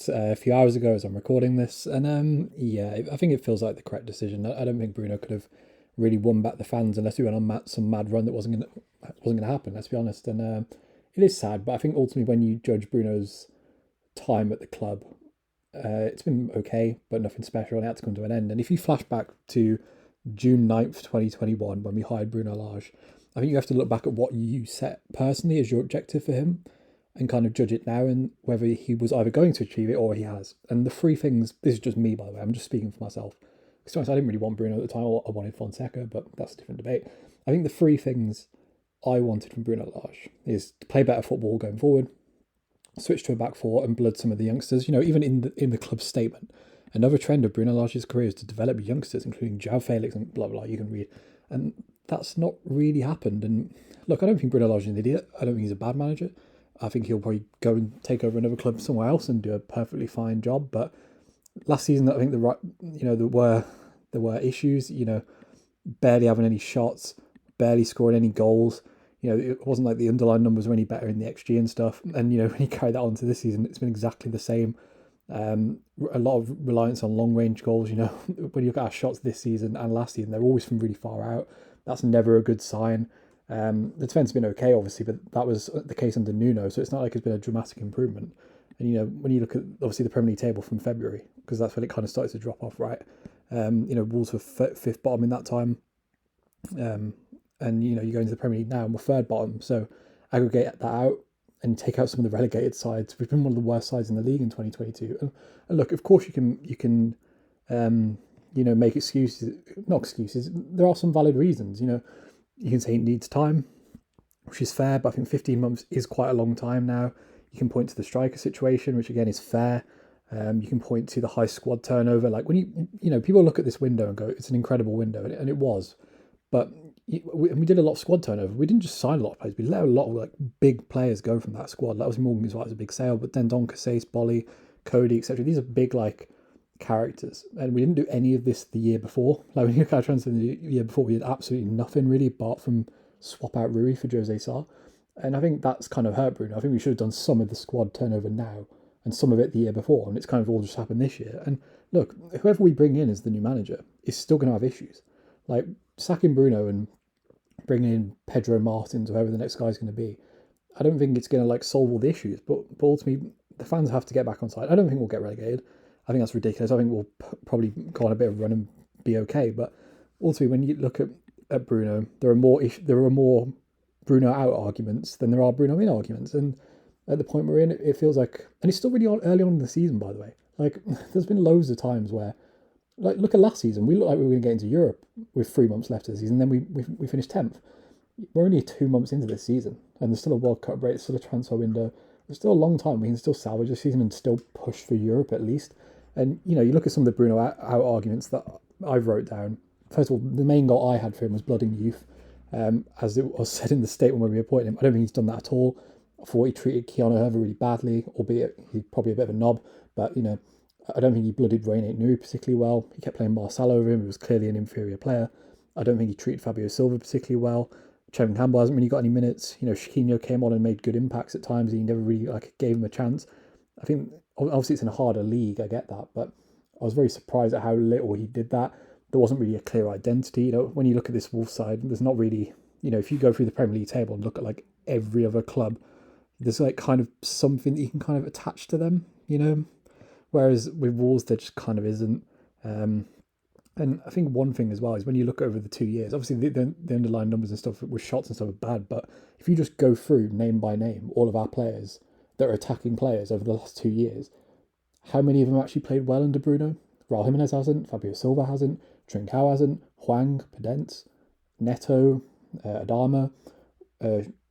a few hours ago as I'm recording this, and yeah, I think it feels like the correct decision. I don't think Bruno could have really won back the fans unless we went on some mad run that wasn't gonna happen. Let's be honest, and it is sad, but I think ultimately when you judge Bruno's time at the club, it's been okay, but nothing special, and it had to come to an end. And if you flash back to June 9th, 2021, when we hired Bruno Lage, I think you have to look back at what you set personally as your objective for him and kind of judge it now and whether he was either going to achieve it or he has. And the three things, this is just me, by the way, I'm just speaking for myself. Because to be honest, I didn't really want Bruno at the time, I wanted Fonseca, but that's a different debate. I think the three things I wanted from Bruno Lage is to play better football going forward, switch to a back four and blood some of the youngsters. Even in the club's statement, another trend of Bruno Lage's career is to develop youngsters, including João Felix and blah blah. You can read, and that's not really happened. And look, I don't think Bruno Lage is an idiot. I don't think he's a bad manager. I think he'll probably go and take over another club somewhere else and do a perfectly fine job. But last season, I think there were issues. Barely having any shots, barely scoring any goals. It wasn't like the underlying numbers were any better in the XG and stuff. And when you carry that on to this season, it's been exactly the same. A lot of reliance on long range goals. When you look at our shots this season and last season, they're always from really far out. That's never a good sign. The defense has been okay, obviously, but that was the case under Nuno, so it's not like it's been a dramatic improvement. And when you look at obviously the Premier League table from February, because that's when it kind of started to drop off, right? Wolves were fifth bottom in that time, and you go into the Premier League now and we're third bottom. So aggregate that out and take out some of the relegated sides. We've been one of the worst sides in the league in 2022. And look, of course you can make excuses, not excuses. There are some valid reasons. You can say it needs time, which is fair, but I think 15 months is quite a long time now. You can point to the striker situation, which again is fair. You can point to the high squad turnover. Like when people look at this window and go, it's an incredible window, and it was. But we did a lot of squad turnover. We didn't just sign a lot of players. We let a lot of big players go from that squad. That was Morgan's right, it was a big sale. But then Don Casais, Bolly, Cody, etc. These are big characters, and we didn't do any of this the year before. Like when you look at our transfer the year before, we did absolutely nothing really apart from swap out Rui for Jose Sarr, and I think that's kind of hurt Bruno. I think we should have done some of the squad turnover now and some of it the year before, and it's kind of all just happened this year. And look, whoever we bring in as the new manager is still going to have issues. Like sacking Bruno and bringing in Pedro Martins or whoever the next guy's going to be, I don't think it's going to solve all the issues. But ultimately, the fans have to get back on side. I don't think we'll get relegated. I think that's ridiculous. I think we'll probably go on a bit of a run and be okay. But ultimately, when you look at Bruno, there are more Bruno out arguments than there are Bruno in arguments. And at the point we're in, it feels like, and it's still really early on in the season, by the way. There's been loads of times where, look at last season. We looked like we were going to get into Europe with 3 months left of the season. Then we finished 10th. We're only 2 months into this season, and there's still a World Cup break, there's still a transfer window. There's still a long time. We can still salvage the season and still push for Europe at least. And you look at some of the Bruno out arguments that I've wrote down. First of all, the main goal I had for him was blooding youth, as it was said in the statement when we appointed him. I don't think he's done that at all. I thought he treated Keanu Herver really badly, albeit he's probably a bit of a knob. But I don't think he blooded Reine Nu particularly well. He kept playing Marcelo over him, who was clearly an inferior player. I don't think he treated Fabio Silva particularly well. Trevin Campbell hasn't really got any minutes. Chiquinho came on and made good impacts at times. He never really gave him a chance. I think obviously it's in a harder league, I get that, but I was very surprised at how little he did that. There wasn't really a clear identity. When you look at this Wolves side, there's not really, if you go through the Premier League table and look at every other club, there's kind of something that you can kind of attach to them, whereas with Wolves there just kind of isn't. And I think one thing as well is when you look over the 2 years, obviously the underlying numbers and stuff with shots and stuff are bad, but if you just go through name by name all of our players that are attacking players over the last 2 years, how many of them actually played well under Bruno? Raul Jimenez hasn't, Fabio Silva hasn't, Trincao hasn't, Hwang, Pedence, Neto, Adama,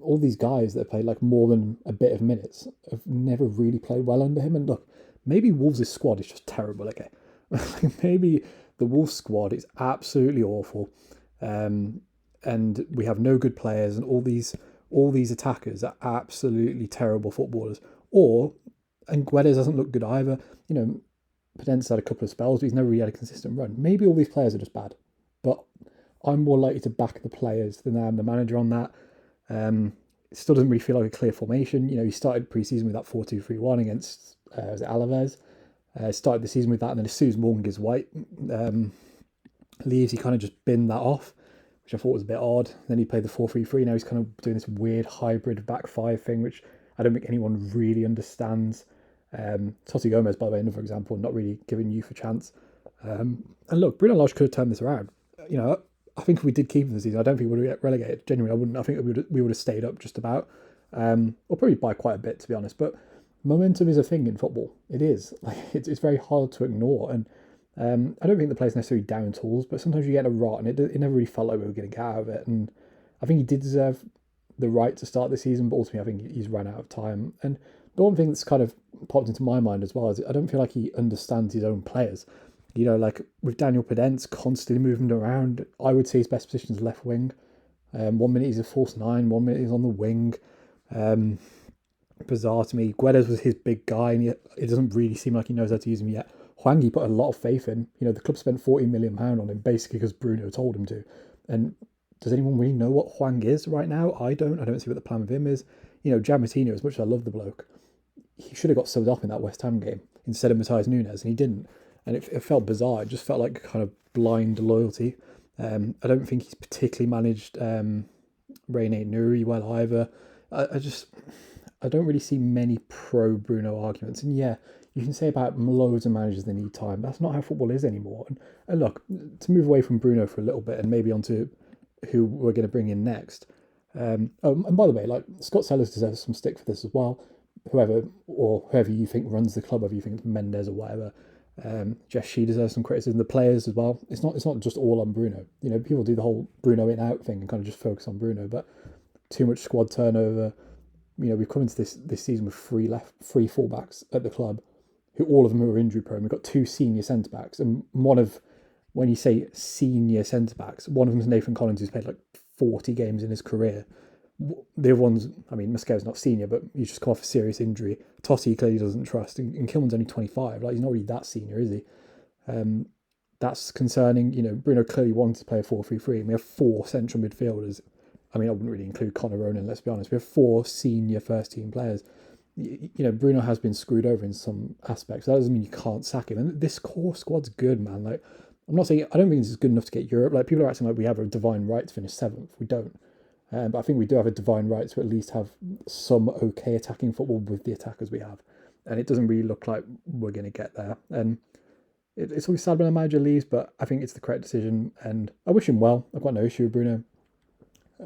all these guys that have played more than a bit of minutes have never really played well under him. And look, maybe Wolves' squad is just terrible, okay? Maybe the Wolves squad is absolutely awful, and we have no good players, and all these attackers are absolutely terrible footballers. And Guedes doesn't look good either. Pedence had a couple of spells, but he's never really had a consistent run. Maybe all these players are just bad, but I'm more likely to back the players than I am the manager on that. It still doesn't really feel like a clear formation. He started pre-season with that 4-2-3-1 against was it Alaves? Started the season with that, and then as soon as Morgan Gibbs White leaves, he kind of just binned that off, which I thought was a bit odd. Then he played the 4-3-3. Now he's kind of doing this weird hybrid back five thing, which I don't think anyone really understands. Totti Gomez, by the way, another example, not really giving youth a chance. And look, Bruno Lage could have turned this around. I think if we did keep him this season, I don't think we would get relegated. Genuinely, I wouldn't. I think we would have stayed up just about, or probably by quite a bit, to be honest. But momentum is a thing in football. It is. Like it's very hard to ignore. And I don't think the player's necessarily down tools, but sometimes you get a rot, and it never really felt like we were going to get out of it. And I think he did deserve the right to start the season, but ultimately I think he's run out of time. And the one thing that's kind of popped into my mind as well is I don't feel like he understands his own players. Like with Daniel Podence constantly moving around, I would say his best position is left wing. 1 minute he's a false nine, 1 minute he's on the wing. Bizarre to me. Guedes was his big guy, and it doesn't really seem like he knows how to use him yet. Hwang he put a lot of faith in. The club spent £40 million on him basically because Bruno told him to. And does anyone really know what Hwang is right now? I don't see what the plan with him is. Giammattino, as much as I love the bloke, he should have got subbed off in that West Ham game instead of Matthias Nunes, and he didn't. And it felt bizarre. It just felt like kind of blind loyalty. I don't think he's particularly managed Rene Nuri well either. I don't really see many pro Bruno arguments. And yeah, you can say about loads of managers they need time. That's not how football is anymore. And look, to move away from Bruno for a little bit and maybe onto who we're going to bring in next. And by the way, like Scott Sellers deserves some stick for this as well. Whoever you think runs the club, whether you think it's Mendes or whatever, Jess She deserves some criticism. The players as well. It's not just all on Bruno. People do the whole Bruno in out thing and kind of just focus on Bruno, but too much squad turnover. We've come into this season with three fullbacks at the club, who all of them are injury prone. We've got two senior centre backs, and when you say senior centre backs, one of them is Nathan Collins, who's played like 40 games in his career. The other one's, Mosquera's not senior, but he's just come off a serious injury. Totti clearly doesn't trust, and Kilman's only 25. Like, he's not really that senior, is he? That's concerning. Bruno clearly wanted to play a 4-3-3, and we have four central midfielders. I wouldn't really include Conor Ronan, let's be honest. We have four senior first-team players. Bruno has been screwed over in some aspects. That doesn't mean you can't sack him. And this core squad's good, man. Like, I'm not saying, I don't think this is good enough to get Europe. Like, people are acting like we have a divine right to finish 7th. We don't. But I think we do have a divine right to at least have some okay attacking football with the attackers we have. And it doesn't really look like we're going to get there. And it's always sad when a manager leaves, but I think it's the correct decision. And I wish him well. I've got no issue with Bruno.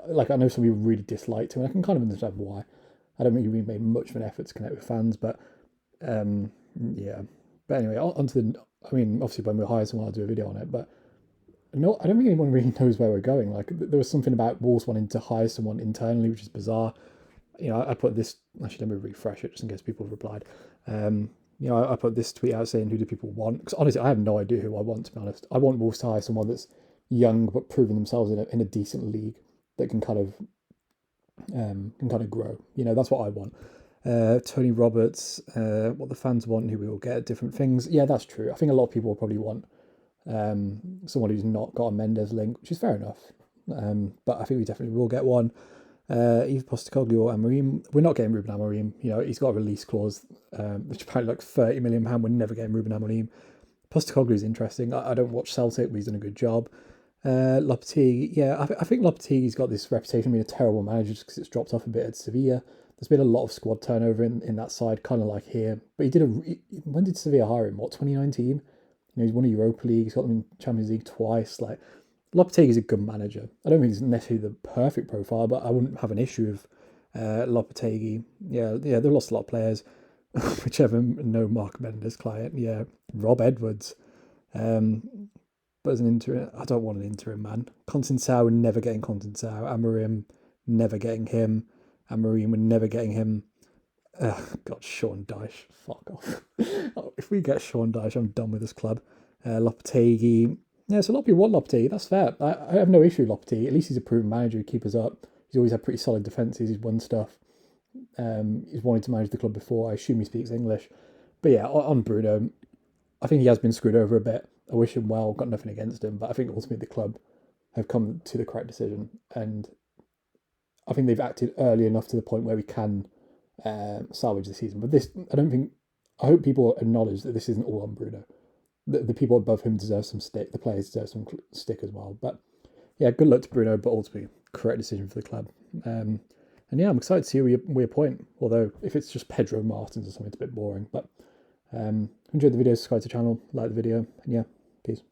Like, I know some people really disliked him, and I can kind of understand why. I don't think he really made much of an effort to connect with fans, but yeah. But anyway, onto the. Obviously, when we hire someone, I'll do a video on it, but no, I don't think anyone really knows where we're going. Like, there was something about Wolves wanting to hire someone internally, which is bizarre. I put this. Actually, let me refresh it just in case people have replied. I put this tweet out saying, who do people want? Because honestly, I have no idea who I want, to be honest. I want Wolves to hire someone that's young but proving themselves in a decent league that can kind of grow. That's what I want. Tony Roberts, what the fans want, who we will get at different things. Yeah, that's true. I think a lot of people will probably want someone who's not got a Mendes link, which is fair enough. But I think we definitely will get one. Either Postecoglou or Amorim. We're not getting Ruben Amorim. He's got a release clause, which apparently like £30 million. We're never getting Ruben Amorim. Postecoglou is interesting. I don't watch Celtic, but he's done a good job. Lopetegui, yeah, I think Lopetegui's got this reputation of being a terrible manager just because it's dropped off a bit at Sevilla. There's been a lot of squad turnover in that side, kind of like here. But when did Sevilla hire him? 2019? He's won a Europa League. He's got them in Champions League twice. Like, Lopetegui's a good manager. I don't think he's necessarily the perfect profile, but I wouldn't have an issue with Lopetegui. Yeah, they've lost a lot of players. Whichever, no Mark Mendes client. Yeah, Rob Edwards. But as an interim, I don't want an interim man. Conceição, we're never getting Conceição. Amorim, never getting him. Amorim, we're never getting him. God, Sean Dyche, fuck off. If we get Sean Dyche, I'm done with this club. Lopetegui, yeah, so a lot of people want Lopetegui. That's fair. I have no issue with Lopetegui. At least he's a proven manager who keeps us up. He's always had pretty solid defences. He's won stuff. He's wanted to manage the club before. I assume he speaks English. But yeah, on Bruno, I think he has been screwed over a bit. I wish him well, got nothing against him, but I think ultimately the club have come to the correct decision, and I think they've acted early enough to the point where we can salvage the season. But this, I don't think I hope people acknowledge that this isn't all on Bruno. The people above him deserve some stick. The players deserve some stick as well. But yeah, good luck to Bruno, but ultimately correct decision for the club. And yeah, I'm excited to see who we appoint. Although if it's just Pedro Martins or something, it's a bit boring. But enjoyed the video, subscribe to the channel, like the video, and yeah, peace.